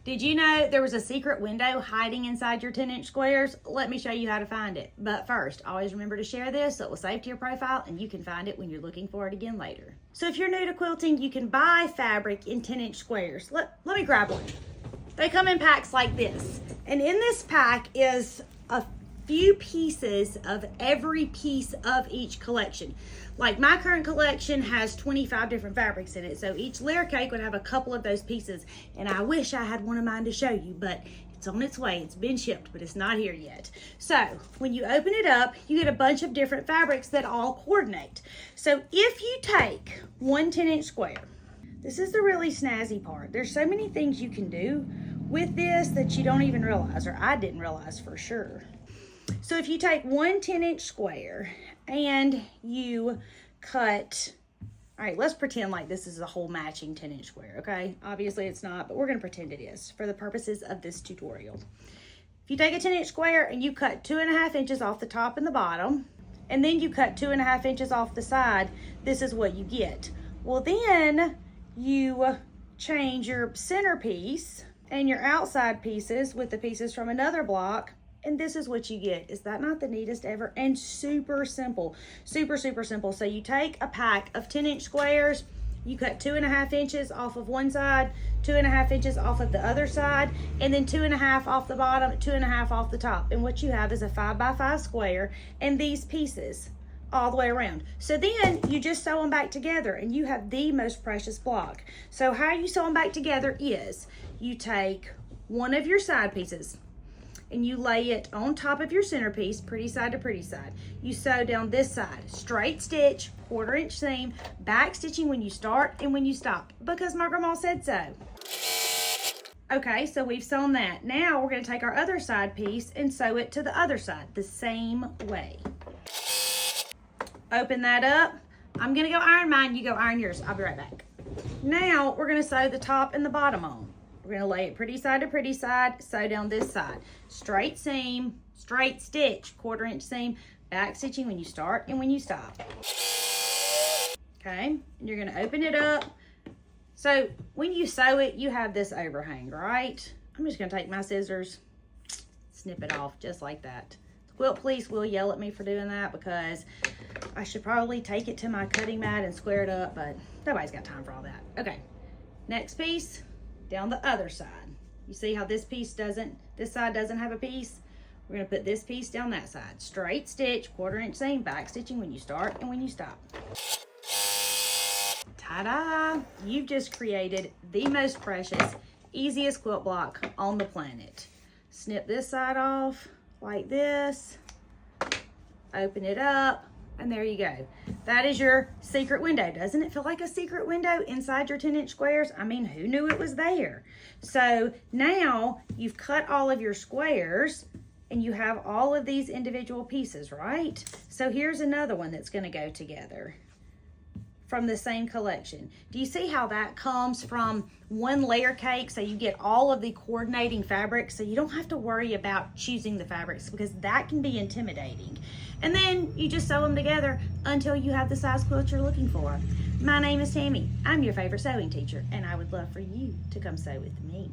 Did you know there was a secret window hiding inside your 10-inch squares? Let me show you how to find it. But first, always remember to share this so it will save to your profile and you can find it when you're looking for it again later. So if you're new to quilting, you can buy fabric in 10-inch squares. Let me grab one. They come in packs like this. And in this pack is a few pieces of every piece of each collection. Like my current collection has 25 different fabrics in it, so each layer cake would have a couple of those pieces, and I wish I had one of mine to show you, but it's on its way. It's been shipped, but it's not here yet. So when you open it up, you get a bunch of different fabrics that all coordinate. So if you take one 10-inch square, this is the really snazzy part. There's so many things you can do with this that you don't even realize, or I didn't realize for sure. So if you take one 10-inch square and you cut, all right, let's pretend like this is a whole matching 10-inch square, okay? Obviously it's not, but we're gonna pretend it is for the purposes of this tutorial. If you take a 10-inch square and you cut 2.5 inches off the top and the bottom, and then you cut 2.5 inches off the side, this is what you get. Well, then you change your centerpiece and your outside pieces with the pieces from another block, and this is what you get. Is that not the neatest ever? And super simple, super simple. So you take a pack of 10-inch squares, you cut 2.5 inches off of one side, 2.5 inches off of the other side, and then 2.5 off the bottom, 2.5 off the top. And what you have is a 5x5 square and these pieces all the way around. So then you just sew them back together and you have the most precious block. So how you sew them back together is you take one of your side pieces and you lay it on top of your centerpiece, pretty side to pretty side. You sew down this side, straight stitch, 1/4 inch seam, back stitching when you start and when you stop, because my grandma said so. Okay, so we've sewn that. Now we're gonna take our other side piece and sew it to the other side, the same way. Open that up. I'm gonna go iron mine, you go iron yours. I'll be right back. Now we're gonna sew the top and the bottom on. We're gonna lay it pretty side to pretty side, sew down this side. Straight seam, straight stitch, 1/4 inch seam, back stitching when you start and when you stop. Okay, and you're gonna open it up. So when you sew it, you have this overhang, right? I'm just gonna take my scissors, snip it off just like that. The quilt police will yell at me for doing that because I should probably take it to my cutting mat and square it up, but nobody's got time for all that. Okay, next piece, down the other side. You see how this side doesn't have a piece? We're gonna put this piece down that side. Straight stitch, 1/4 inch seam, back stitching when you start and when you stop. Ta-da! You've just created the most precious, easiest quilt block on the planet. Snip this side off like this, open it up, and there you go. That is your secret window. Doesn't it feel like a secret window inside your 10-inch squares? I mean, who knew it was there? So now you've cut all of your squares and you have all of these individual pieces, right? So here's another one that's gonna go together from the same collection. Do you see how that comes from one layer cake? So you get all of the coordinating fabrics, so you don't have to worry about choosing the fabrics because that can be intimidating. And then you just sew them together until you have the size quilt you're looking for. My name is Tammy. I'm your favorite sewing teacher, and I would love for you to come sew with me.